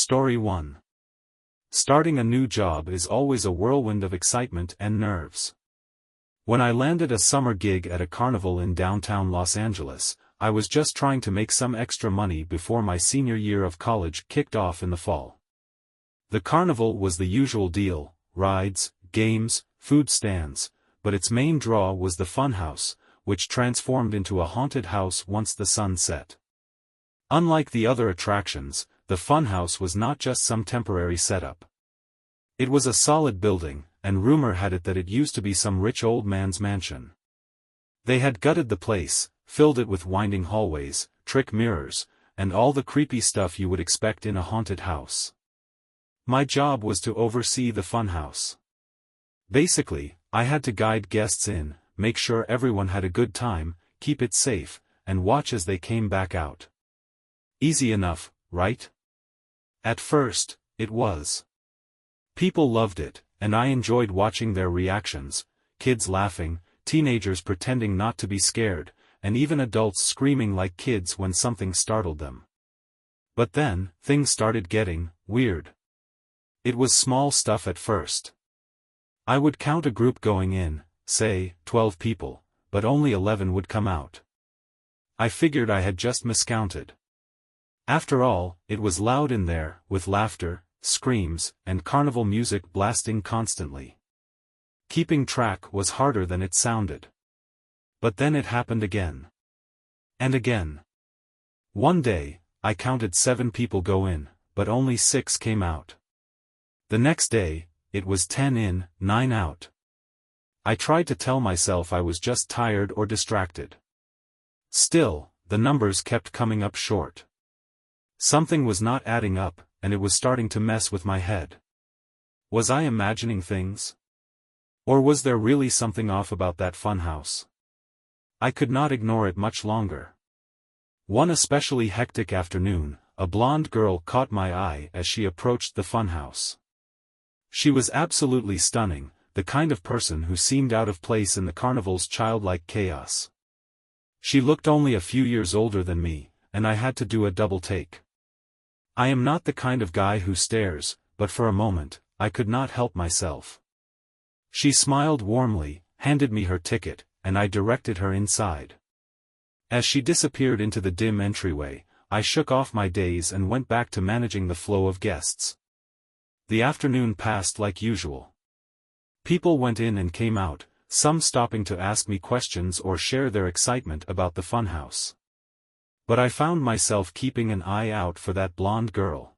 Story 1. Starting a new job is always a whirlwind of excitement and nerves. When I landed a summer gig at a carnival in downtown Los Angeles, I was just trying to make some extra money before my senior year of college kicked off in the fall. The carnival was the usual deal: rides, games, food stands, but its main draw was the funhouse, which transformed into a haunted house once the sun set. Unlike the other attractions, the funhouse was not just some temporary setup. It was a solid building, and rumor had it that it used to be some rich old man's mansion. They had gutted the place, filled it with winding hallways, trick mirrors, and all the creepy stuff you would expect in a haunted house. My job was to oversee the funhouse. Basically, I had to guide guests in, make sure everyone had a good time, keep it safe, and watch as they came back out. Easy enough, right? At first, it was. People loved it, and I enjoyed watching their reactions: kids laughing, teenagers pretending not to be scared, and even adults screaming like kids when something startled them. But then, things started getting weird. It was small stuff at first. I would count a group going in, say, 12 people, but only 11 would come out. I figured I had just miscounted. After all, it was loud in there, with laughter, screams, and carnival music blasting constantly. Keeping track was harder than it sounded. But then it happened again. And again. One day, I counted 7 people go in, but only 6 came out. The next day, it was 10 in, 9 out. I tried to tell myself I was just tired or distracted. Still, the numbers kept coming up short. Something was not adding up, and it was starting to mess with my head. Was I imagining things? Or was there really something off about that funhouse? I could not ignore it much longer. One especially hectic afternoon, a blonde girl caught my eye as she approached the funhouse. She was absolutely stunning, the kind of person who seemed out of place in the carnival's childlike chaos. She looked only a few years older than me, and I had to do a double take. I am not the kind of guy who stares, but for a moment, I could not help myself. She smiled warmly, handed me her ticket, and I directed her inside. As she disappeared into the dim entryway, I shook off my daze and went back to managing the flow of guests. The afternoon passed like usual. People went in and came out, some stopping to ask me questions or share their excitement about the funhouse. But I found myself keeping an eye out for that blonde girl.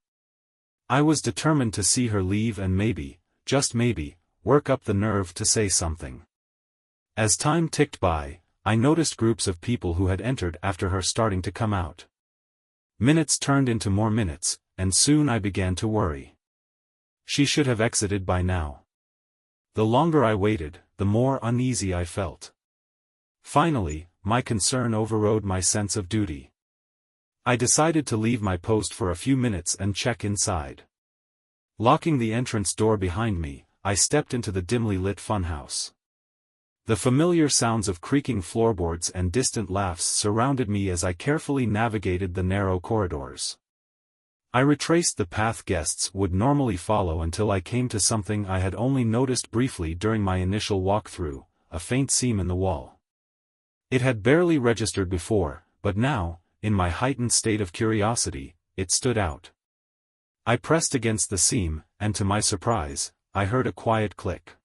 I was determined to see her leave and maybe, just maybe, work up the nerve to say something. As time ticked by, I noticed groups of people who had entered after her starting to come out. Minutes turned into more minutes, and soon I began to worry. She should have exited by now. The longer I waited, the more uneasy I felt. Finally, my concern overrode my sense of duty. I decided to leave my post for a few minutes and check inside. Locking the entrance door behind me, I stepped into the dimly lit funhouse. The familiar sounds of creaking floorboards and distant laughs surrounded me as I carefully navigated the narrow corridors. I retraced the path guests would normally follow until I came to something I had only noticed briefly during my initial walkthrough: a faint seam in the wall. It had barely registered before, but now, in my heightened state of curiosity, it stood out. I pressed against the seam, and to my surprise, I heard a quiet click.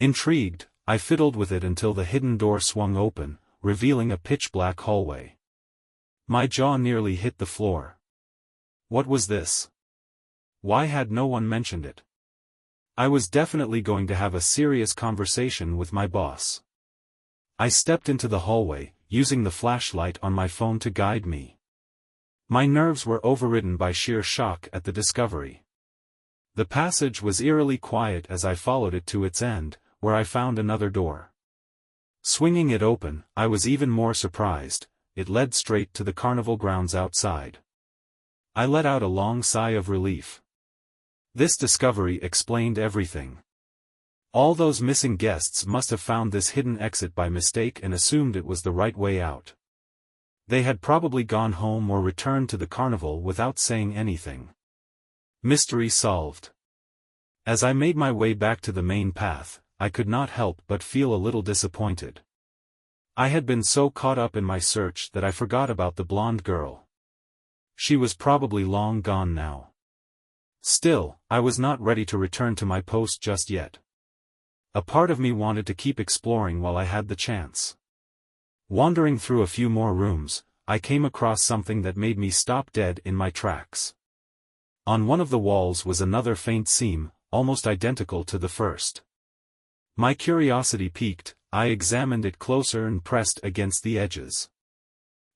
Intrigued, I fiddled with it until the hidden door swung open, revealing a pitch-black hallway. My jaw nearly hit the floor. What was this? Why had no one mentioned it? I was definitely going to have a serious conversation with my boss. I stepped into the hallway, using the flashlight on my phone to guide me. My nerves were overridden by sheer shock at the discovery. The passage was eerily quiet as I followed it to its end, where I found another door. Swinging it open, I was even more surprised: it led straight to the carnival grounds outside. I let out a long sigh of relief. This discovery explained everything. All those missing guests must have found this hidden exit by mistake and assumed it was the right way out. They had probably gone home or returned to the carnival without saying anything. Mystery solved. As I made my way back to the main path, I could not help but feel a little disappointed. I had been so caught up in my search that I forgot about the blonde girl. She was probably long gone now. Still, I was not ready to return to my post just yet. A part of me wanted to keep exploring while I had the chance. Wandering through a few more rooms, I came across something that made me stop dead in my tracks. On one of the walls was another faint seam, almost identical to the first. My curiosity piqued, I examined it closer and pressed against the edges.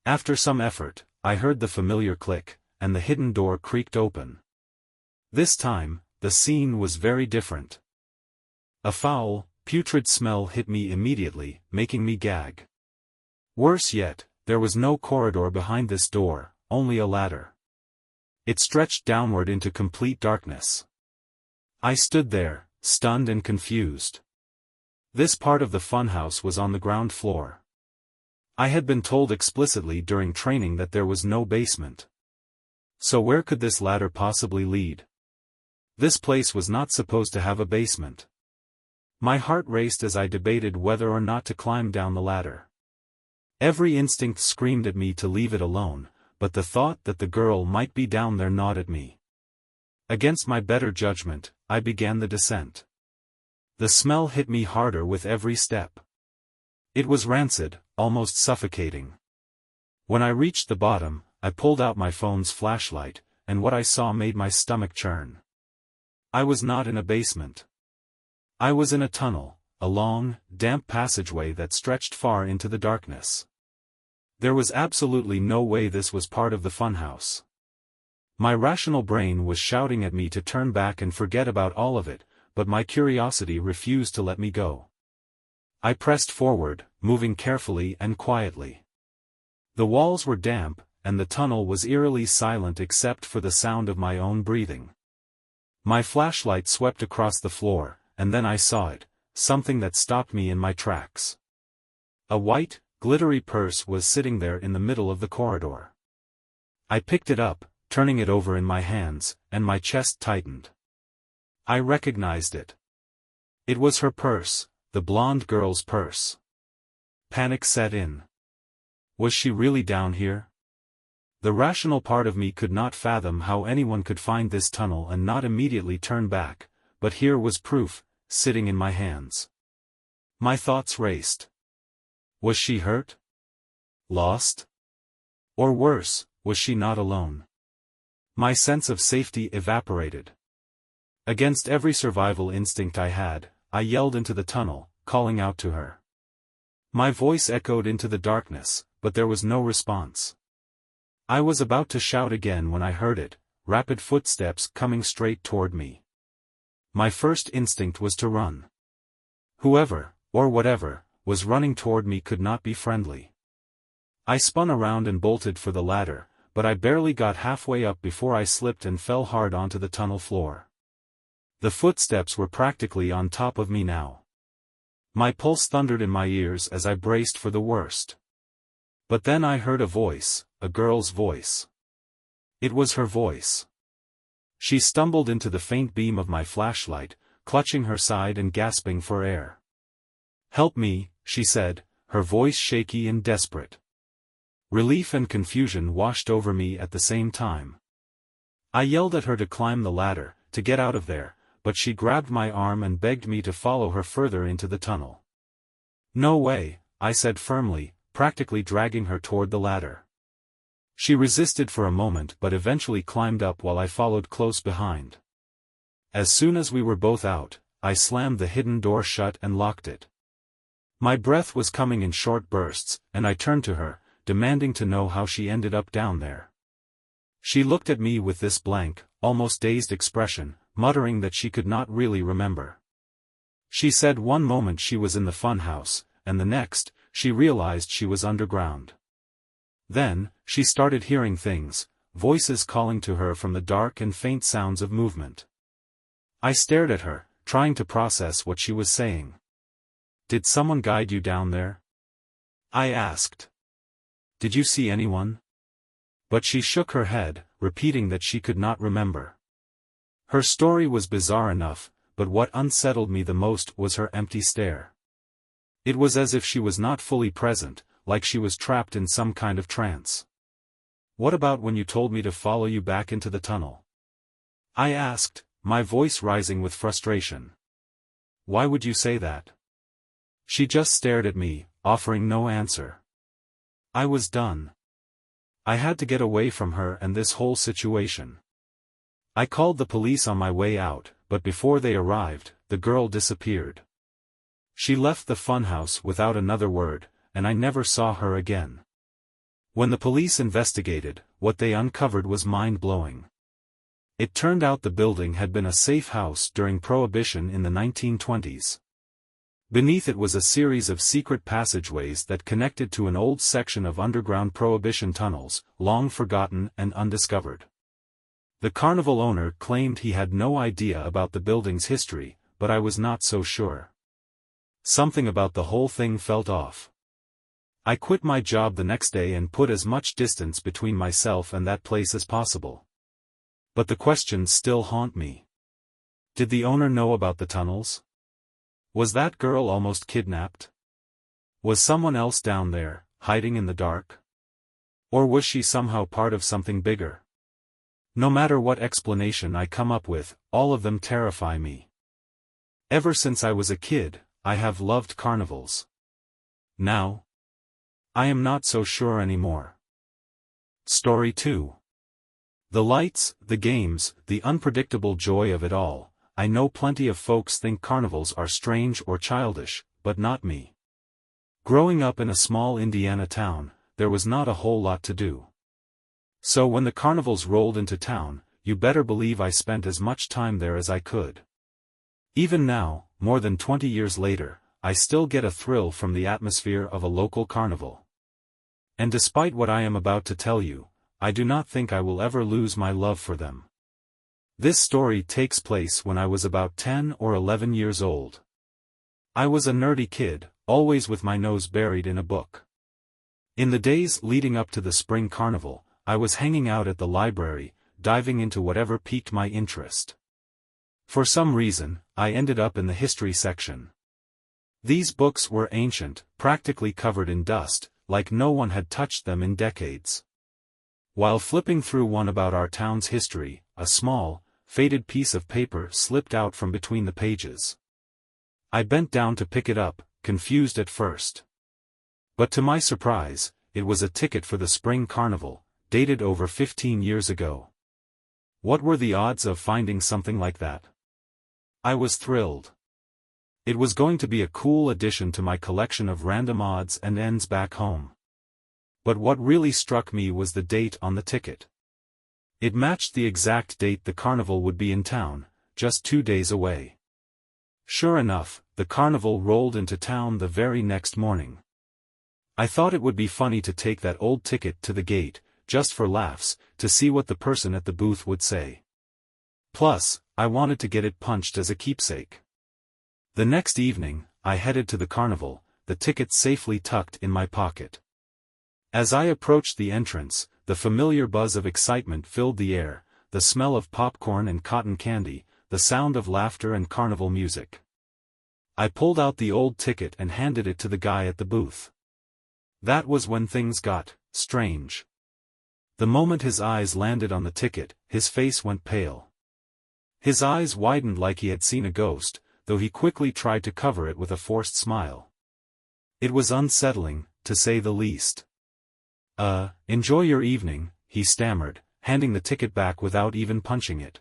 After some effort, I heard the familiar click, and the hidden door creaked open. This time, the scene was very different. A foul, putrid smell hit me immediately, making me gag. Worse yet, there was no corridor behind this door, only a ladder. It stretched downward into complete darkness. I stood there, stunned and confused. This part of the funhouse was on the ground floor. I had been told explicitly during training that there was no basement. So where could this ladder possibly lead? This place was not supposed to have a basement. My heart raced as I debated whether or not to climb down the ladder. Every instinct screamed at me to leave it alone, but the thought that the girl might be down there gnawed at me. Against my better judgment, I began the descent. The smell hit me harder with every step. It was rancid, almost suffocating. When I reached the bottom, I pulled out my phone's flashlight, and what I saw made my stomach churn. I was not in a basement. I was in a tunnel, a long, damp passageway that stretched far into the darkness. There was absolutely no way this was part of the funhouse. My rational brain was shouting at me to turn back and forget about all of it, but my curiosity refused to let me go. I pressed forward, moving carefully and quietly. The walls were damp, and the tunnel was eerily silent except for the sound of my own breathing. My flashlight swept across the floor, and then I saw it, something that stopped me in my tracks. A white, glittery purse was sitting there in the middle of the corridor. I picked it up, turning it over in my hands, and my chest tightened. I recognized it. It was her purse, the blonde girl's purse. Panic set in. Was she really down here? The rational part of me could not fathom how anyone could find this tunnel and not immediately turn back, but here was proof, sitting in my hands. My thoughts raced. Was she hurt? Lost? Or worse, was she not alone? My sense of safety evaporated. Against every survival instinct I had, I yelled into the tunnel, calling out to her. My voice echoed into the darkness, but there was no response. I was about to shout again when I heard it, rapid footsteps coming straight toward me. My first instinct was to run. Whoever, or whatever, was running toward me could not be friendly. I spun around and bolted for the ladder, but I barely got halfway up before I slipped and fell hard onto the tunnel floor. The footsteps were practically on top of me now. My pulse thundered in my ears as I braced for the worst. But then I heard a voice, a girl's voice. It was her voice. She stumbled into the faint beam of my flashlight, clutching her side and gasping for air. "Help me," she said, her voice shaky and desperate. Relief and confusion washed over me at the same time. I yelled at her to climb the ladder, to get out of there, but she grabbed my arm and begged me to follow her further into the tunnel. "No way," I said firmly, practically dragging her toward the ladder. She resisted for a moment but eventually climbed up while I followed close behind. As soon as we were both out, I slammed the hidden door shut and locked it. My breath was coming in short bursts, and I turned to her, demanding to know how she ended up down there. She looked at me with this blank, almost dazed expression, muttering that she could not really remember. She said one moment she was in the funhouse, and the next, she realized she was underground. Then, she started hearing things, voices calling to her from the dark and faint sounds of movement. I stared at her, trying to process what she was saying. "Did someone guide you down there?" I asked. "Did you see anyone?" But she shook her head, repeating that she could not remember. Her story was bizarre enough, but what unsettled me the most was her empty stare. It was as if she was not fully present, like she was trapped in some kind of trance. "What about when you told me to follow you back into the tunnel?" I asked, my voice rising with frustration. "Why would you say that?" She just stared at me, offering no answer. I was done. I had to get away from her and this whole situation. I called the police on my way out, but before they arrived, the girl disappeared. She left the funhouse without another word, and I never saw her again. When the police investigated, what they uncovered was mind-blowing. It turned out the building had been a safe house during Prohibition in the 1920s. Beneath it was a series of secret passageways that connected to an old section of underground Prohibition tunnels, long forgotten and undiscovered. The Carnival owner claimed he had no idea about the building's history, but I was not so sure. Something about the whole thing felt off. I quit my job the next day and put as much distance between myself and that place as possible. But the questions still haunt me. Did the owner know about the tunnels? Was that girl almost kidnapped? Was someone else down there, hiding in the dark? Or was she somehow part of something bigger? No matter what explanation I come up with, all of them terrify me. Ever since I was a kid, I have loved carnivals. Now, I am not so sure anymore. Story 2. The lights, the games, the unpredictable joy of it all. I know plenty of folks think carnivals are strange or childish, but not me. Growing up in a small Indiana town, there was not a whole lot to do. So when the carnivals rolled into town, you better believe I spent as much time there as I could. Even now, more than 20 years later, I still get a thrill from the atmosphere of a local carnival. And despite what I am about to tell you, I do not think I will ever lose my love for them. This story takes place when I was about 10 or 11 years old. I was a nerdy kid, always with my nose buried in a book. In the days leading up to the spring carnival, I was hanging out at the library, diving into whatever piqued my interest. For some reason, I ended up in the history section. These books were ancient, practically covered in dust, like no one had touched them in decades. While flipping through one about our town's history, a small, faded piece of paper slipped out from between the pages. I bent down to pick it up, confused at first. But to my surprise, it was a ticket for the spring carnival, dated over 15 years ago. What were the odds of finding something like that? I was thrilled. It was going to be a cool addition to my collection of random odds and ends back home. But what really struck me was the date on the ticket. It matched the exact date the carnival would be in town, just 2 days away. Sure enough, the carnival rolled into town the very next morning. I thought it would be funny to take that old ticket to the gate, just for laughs, to see what the person at the booth would say. Plus, I wanted to get it punched as a keepsake. The next evening, I headed to the carnival, the ticket safely tucked in my pocket. As I approached the entrance, the familiar buzz of excitement filled the air, the smell of popcorn and cotton candy, the sound of laughter and carnival music. I pulled out the old ticket and handed it to the guy at the booth. That was when things got strange. The moment his eyes landed on the ticket, his face went pale. His eyes widened like he had seen a ghost, though he quickly tried to cover it with a forced smile. It was unsettling, to say the least. Enjoy your evening," he stammered, handing the ticket back without even punching it.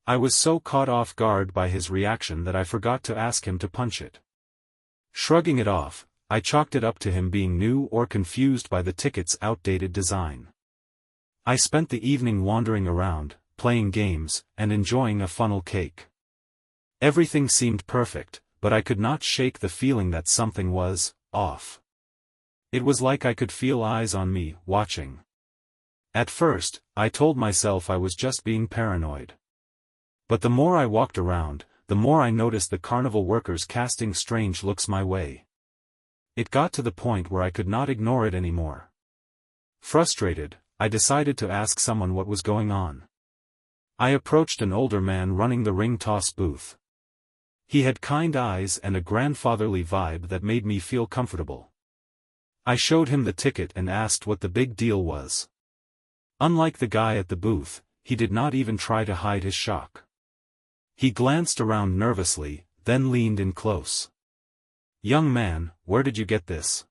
I was so caught off guard by his reaction that I forgot to ask him to punch it. Shrugging it off, I chalked it up to him being new or confused by the ticket's outdated design. I spent the evening wandering around, playing games, and enjoying a funnel cake. Everything seemed perfect, but I could not shake the feeling that something was off. It was like I could feel eyes on me, watching. At first, I told myself I was just being paranoid. But the more I walked around, the more I noticed the carnival workers casting strange looks my way. It got to the point where I could not ignore it anymore. Frustrated, I decided to ask someone what was going on. I approached an older man running the ring toss booth. He had kind eyes and a grandfatherly vibe that made me feel comfortable. I showed him the ticket and asked what the big deal was. Unlike the guy at the booth, he did not even try to hide his shock. He glanced around nervously, then leaned in close. "Young man, where did you get this?"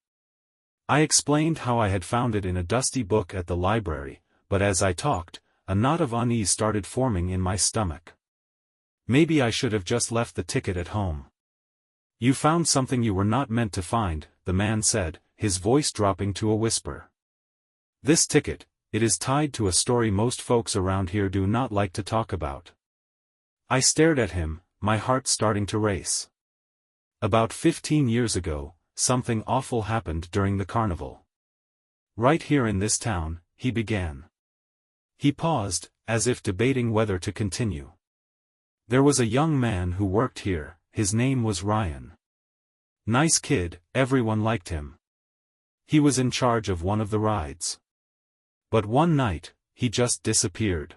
I explained how I had found it in a dusty book at the library, but as I talked, a knot of unease started forming in my stomach. Maybe I should have just left the ticket at home. "You found something you were not meant to find," the man said, his voice dropping to a whisper. "This ticket, it is tied to a story most folks around here do not like to talk about." I stared at him, my heart starting to race. "About 15 years ago, something awful happened during the carnival. Right here in this town," he began. He paused, as if debating whether to continue. "There was a young man who worked here, his name was Ryan. Nice kid, everyone liked him. He was in charge of one of the rides. But one night, he just disappeared.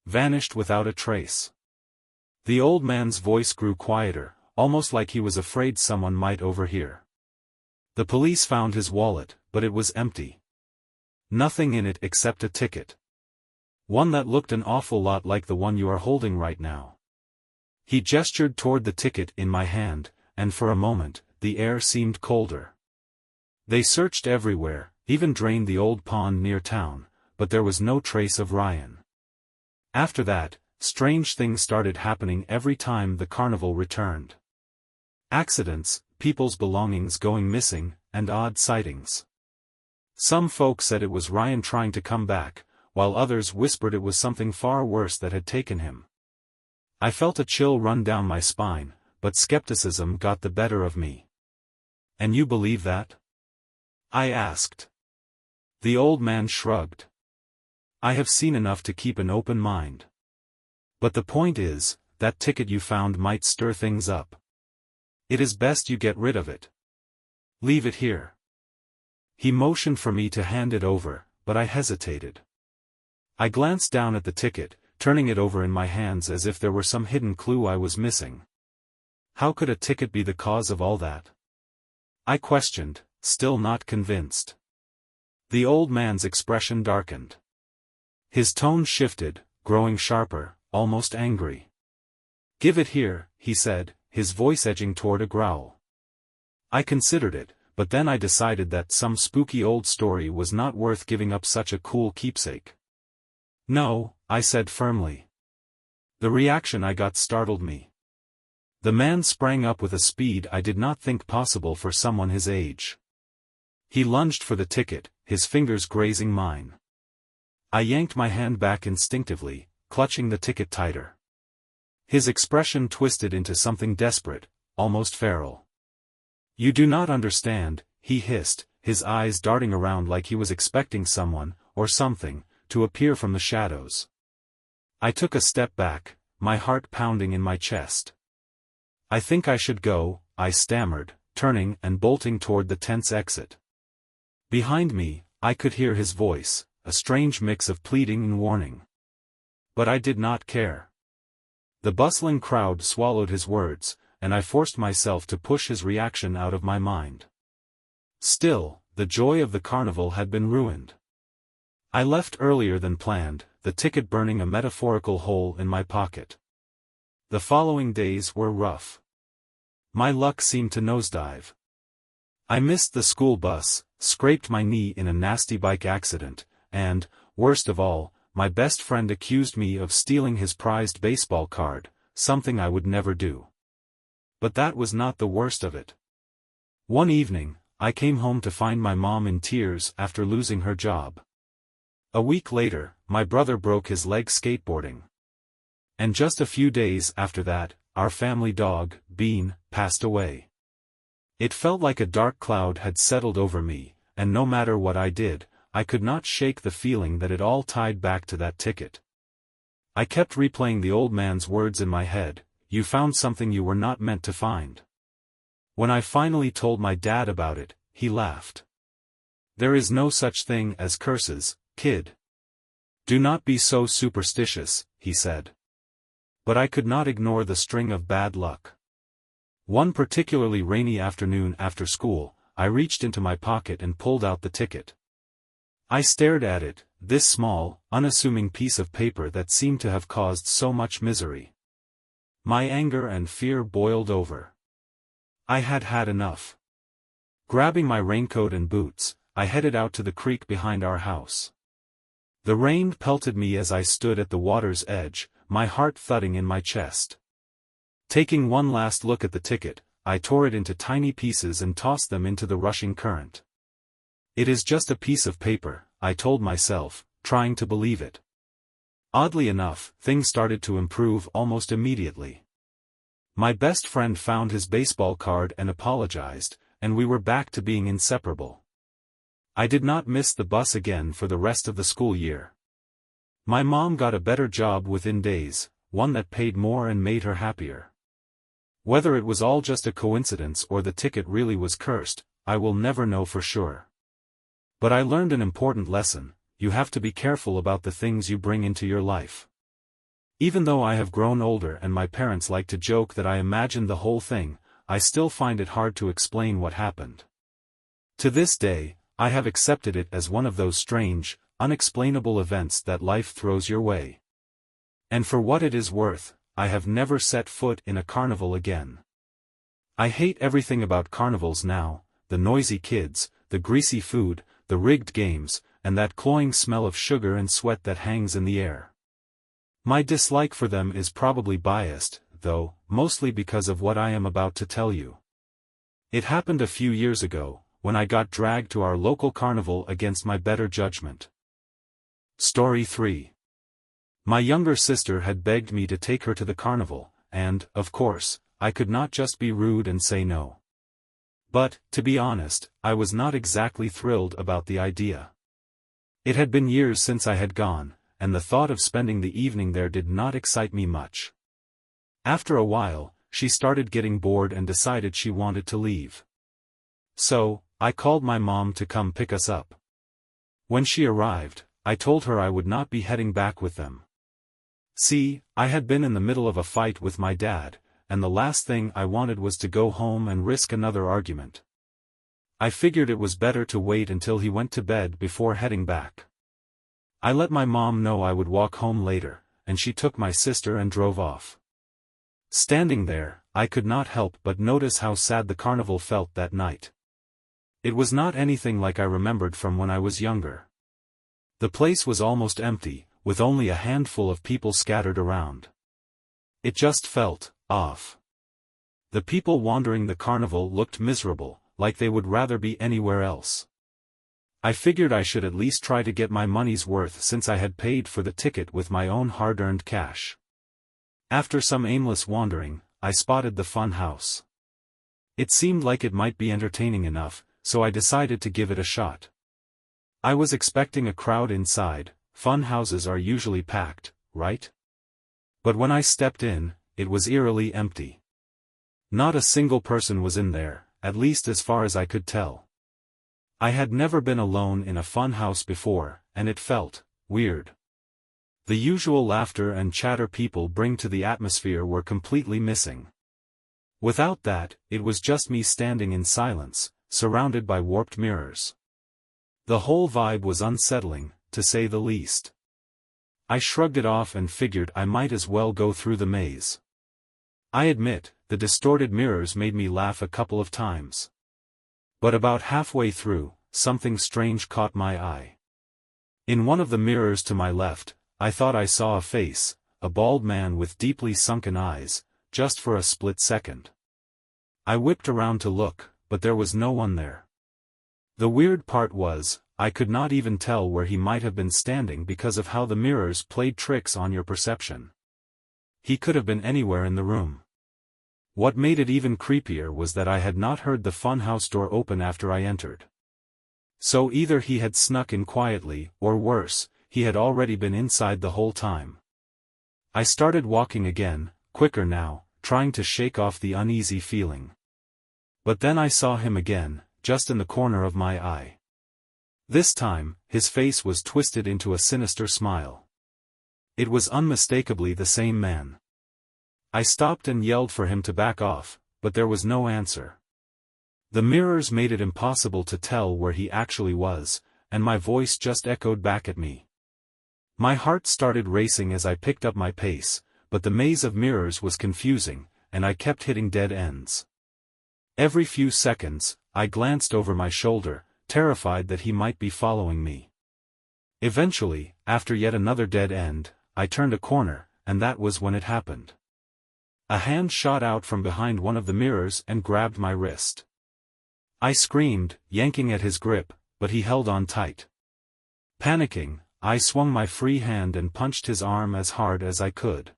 Vanished without a trace." The old man's voice grew quieter, almost like he was afraid someone might overhear. "The police found his wallet, but it was empty. Nothing in it except a ticket. One that looked an awful lot like the one you are holding right now." He gestured toward the ticket in my hand, and for a moment, the air seemed colder. They searched everywhere, even drained the old pond near town, but there was no trace of Ryan. After that, strange things started happening every time the carnival returned. Accidents, people's belongings going missing, and odd sightings. Some folks said it was Ryan trying to come back, while others whispered it was something far worse that had taken him. I felt a chill run down my spine, but skepticism got the better of me. "And you believe that?" I asked. The old man shrugged. "I have seen enough to keep an open mind. But the point is, that ticket you found might stir things up. It is best you get rid of it. Leave it here." He motioned for me to hand it over, but I hesitated. I glanced down at the ticket, turning it over in my hands as if there were some hidden clue I was missing. How could a ticket be the cause of all that? I questioned, still not convinced. The old man's expression darkened. His tone shifted, growing sharper, almost angry. "Give it here," he said, his voice edging toward a growl. I considered it, but then I decided that some spooky old story was not worth giving up such a cool keepsake. "No," I said firmly. The reaction I got startled me. The man sprang up with a speed I did not think possible for someone his age. He lunged for the ticket, his fingers grazing mine. I yanked my hand back instinctively, clutching the ticket tighter. His expression twisted into something desperate, almost feral. "You do not understand," he hissed, his eyes darting around like he was expecting someone, or something, to appear from the shadows. I took a step back, my heart pounding in my chest. "I think I should go," I stammered, turning and bolting toward the tense exit. Behind me, I could hear his voice, a strange mix of pleading and warning. But I did not care. The bustling crowd swallowed his words, and I forced myself to push his reaction out of my mind. Still, the joy of the carnival had been ruined. I left earlier than planned, the ticket burning a metaphorical hole in my pocket. The following days were rough. My luck seemed to nosedive. I missed the school bus, scraped my knee in a nasty bike accident, and, worst of all, my best friend accused me of stealing his prized baseball card, something I would never do. But that was not the worst of it. One evening, I came home to find my mom in tears after losing her job. A week later, my brother broke his leg skateboarding. And just a few days after that, our family dog, Bean, passed away. It felt like a dark cloud had settled over me, and no matter what I did, I could not shake the feeling that it all tied back to that ticket. I kept replaying the old man's words in my head, "You found something you were not meant to find." When I finally told my dad about it, he laughed. "There is no such thing as curses, kid. "Do not be so superstitious," he said. But I could not ignore the string of bad luck. One particularly rainy afternoon after school, I reached into my pocket and pulled out the ticket. I stared at it, this small, unassuming piece of paper that seemed to have caused so much misery. My anger and fear boiled over. I had had enough. Grabbing my raincoat and boots, I headed out to the creek behind our house. The rain pelted me as I stood at the water's edge, my heart thudding in my chest. Taking one last look at the ticket, I tore it into tiny pieces and tossed them into the rushing current. It is just a piece of paper, I told myself, trying to believe it. Oddly enough, things started to improve almost immediately. My best friend found his baseball card and apologized, and we were back to being inseparable. I did not miss the bus again for the rest of the school year. My mom got a better job within days, one that paid more and made her happier. Whether it was all just a coincidence or the ticket really was cursed, I will never know for sure. But I learned an important lesson: you have to be careful about the things you bring into your life. Even though I have grown older and my parents like to joke that I imagined the whole thing, I still find it hard to explain what happened. To this day, I have accepted it as one of those strange, unexplainable events that life throws your way. And for what it is worth, I have never set foot in a carnival again. I hate everything about carnivals now: the noisy kids, the greasy food, the rigged games, and that cloying smell of sugar and sweat that hangs in the air. My dislike for them is probably biased, though, mostly because of what I am about to tell you. It happened a few years ago, when I got dragged to our local carnival against my better judgment. Story 3. My younger sister had begged me to take her to the carnival, and, of course, I could not just be rude and say no. But, to be honest, I was not exactly thrilled about the idea. It had been years since I had gone, and the thought of spending the evening there did not excite me much. After a while, she started getting bored and decided she wanted to leave. So, I called my mom to come pick us up. When she arrived, I told her I would not be heading back with them. See, I had been in the middle of a fight with my dad, and the last thing I wanted was to go home and risk another argument. I figured it was better to wait until he went to bed before heading back. I let my mom know I would walk home later, and she took my sister and drove off. Standing there, I could not help but notice how sad the carnival felt that night. It was not anything like I remembered from when I was younger. The place was almost empty, with only a handful of people scattered around. It just felt off. The people wandering the carnival looked miserable, like they would rather be anywhere else. I figured I should at least try to get my money's worth since I had paid for the ticket with my own hard-earned cash. After some aimless wandering, I spotted the fun house. It seemed like it might be entertaining enough, so I decided to give it a shot. I was expecting a crowd inside. Fun houses are usually packed, right? But when I stepped in, it was eerily empty. Not a single person was in there, at least as far as I could tell. I had never been alone in a fun house before, and it felt weird. The usual laughter and chatter people bring to the atmosphere were completely missing. Without that, it was just me standing in silence, surrounded by warped mirrors. The whole vibe was unsettling, to say the least. I shrugged it off and figured I might as well go through the maze. I admit, the distorted mirrors made me laugh a couple of times. But about halfway through, something strange caught my eye. In one of the mirrors to my left, I thought I saw a face, a bald man with deeply sunken eyes, just for a split second. I whipped around to look, but there was no one there. The weird part was, I could not even tell where he might have been standing because of how the mirrors played tricks on your perception. He could have been anywhere in the room. What made it even creepier was that I had not heard the funhouse door open after I entered. So either he had snuck in quietly, or worse, he had already been inside the whole time. I started walking again, quicker now, trying to shake off the uneasy feeling. But then I saw him again, just in the corner of my eye. This time, his face was twisted into a sinister smile. It was unmistakably the same man. I stopped and yelled for him to back off, but there was no answer. The mirrors made it impossible to tell where he actually was, and my voice just echoed back at me. My heart started racing as I picked up my pace, but the maze of mirrors was confusing, and I kept hitting dead ends. Every few seconds, I glanced over my shoulder, terrified that he might be following me. Eventually, after yet another dead end, I turned a corner, and that was when it happened. A hand shot out from behind one of the mirrors and grabbed my wrist. I screamed, yanking at his grip, but he held on tight. Panicking, I swung my free hand and punched his arm as hard as I could.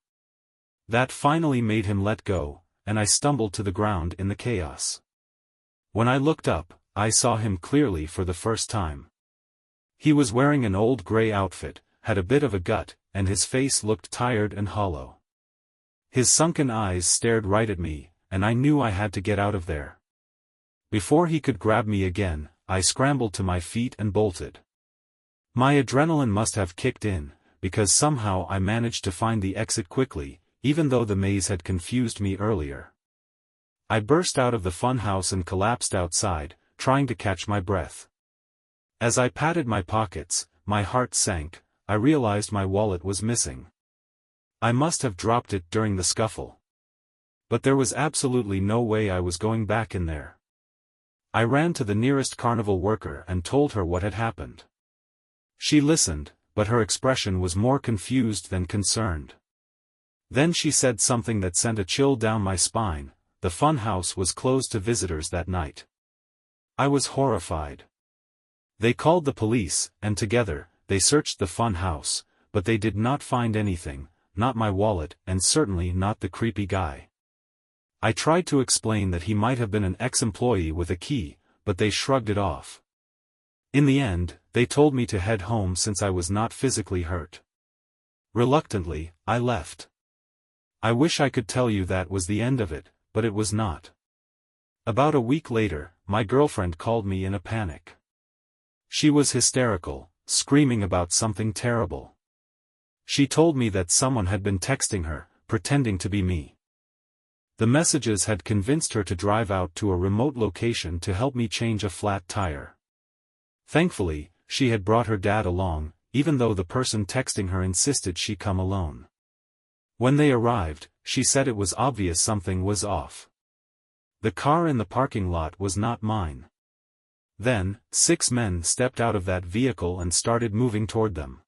That finally made him let go, and I stumbled to the ground in the chaos. When I looked up, I saw him clearly for the first time. He was wearing an old gray outfit, had a bit of a gut, and his face looked tired and hollow. His sunken eyes stared right at me, and I knew I had to get out of there. Before he could grab me again, I scrambled to my feet and bolted. My adrenaline must have kicked in, because somehow I managed to find the exit quickly, even though the maze had confused me earlier. I burst out of the funhouse and collapsed outside, trying to catch my breath. As I patted my pockets, my heart sank. I realized my wallet was missing. I must have dropped it during the scuffle. But there was absolutely no way I was going back in there. I ran to the nearest Carnival worker and told her what had happened. She listened, but her expression was more confused than concerned. Then she said something that sent a chill down my spine: the fun house was closed to visitors that night. I was horrified. They called the police, and together, they searched the fun house, but they did not find anything, not my wallet, and certainly not the creepy guy. I tried to explain that he might have been an ex-employee with a key, but they shrugged it off. In the end, they told me to head home since I was not physically hurt. Reluctantly, I left. I wish I could tell you that was the end of it, but it was not. About a week later, my girlfriend called me in a panic. She was hysterical, screaming about something terrible. She told me that someone had been texting her, pretending to be me. The messages had convinced her to drive out to a remote location to help me change a flat tire. Thankfully, she had brought her dad along, even though the person texting her insisted she come alone. When they arrived, she said it was obvious something was off. The car in the parking lot was not mine. Then, 6 men stepped out of that vehicle and started moving toward them.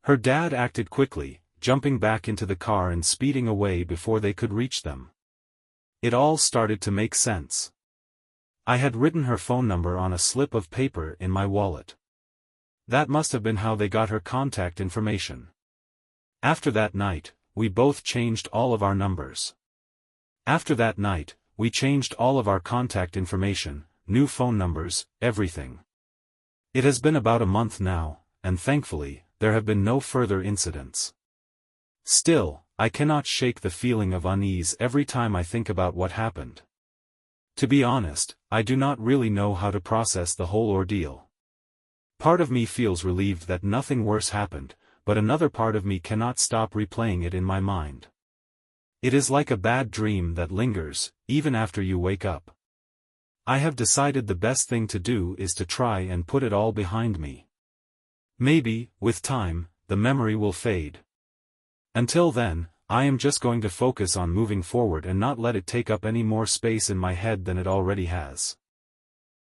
Her dad acted quickly, jumping back into the car and speeding away before they could reach them. It all started to make sense. I had written her phone number on a slip of paper in my wallet. That must have been how they got her contact information. After that night, we both changed all of our numbers. After that night, we changed all of our contact information, new phone numbers, everything. It has been about a month now, and thankfully, there have been no further incidents. Still, I cannot shake the feeling of unease every time I think about what happened. To be honest, I do not really know how to process the whole ordeal. Part of me feels relieved that nothing worse happened, but another part of me cannot stop replaying it in my mind. It is like a bad dream that lingers, even after you wake up. I have decided the best thing to do is to try and put it all behind me. Maybe, with time, the memory will fade. Until then, I am just going to focus on moving forward and not let it take up any more space in my head than it already has.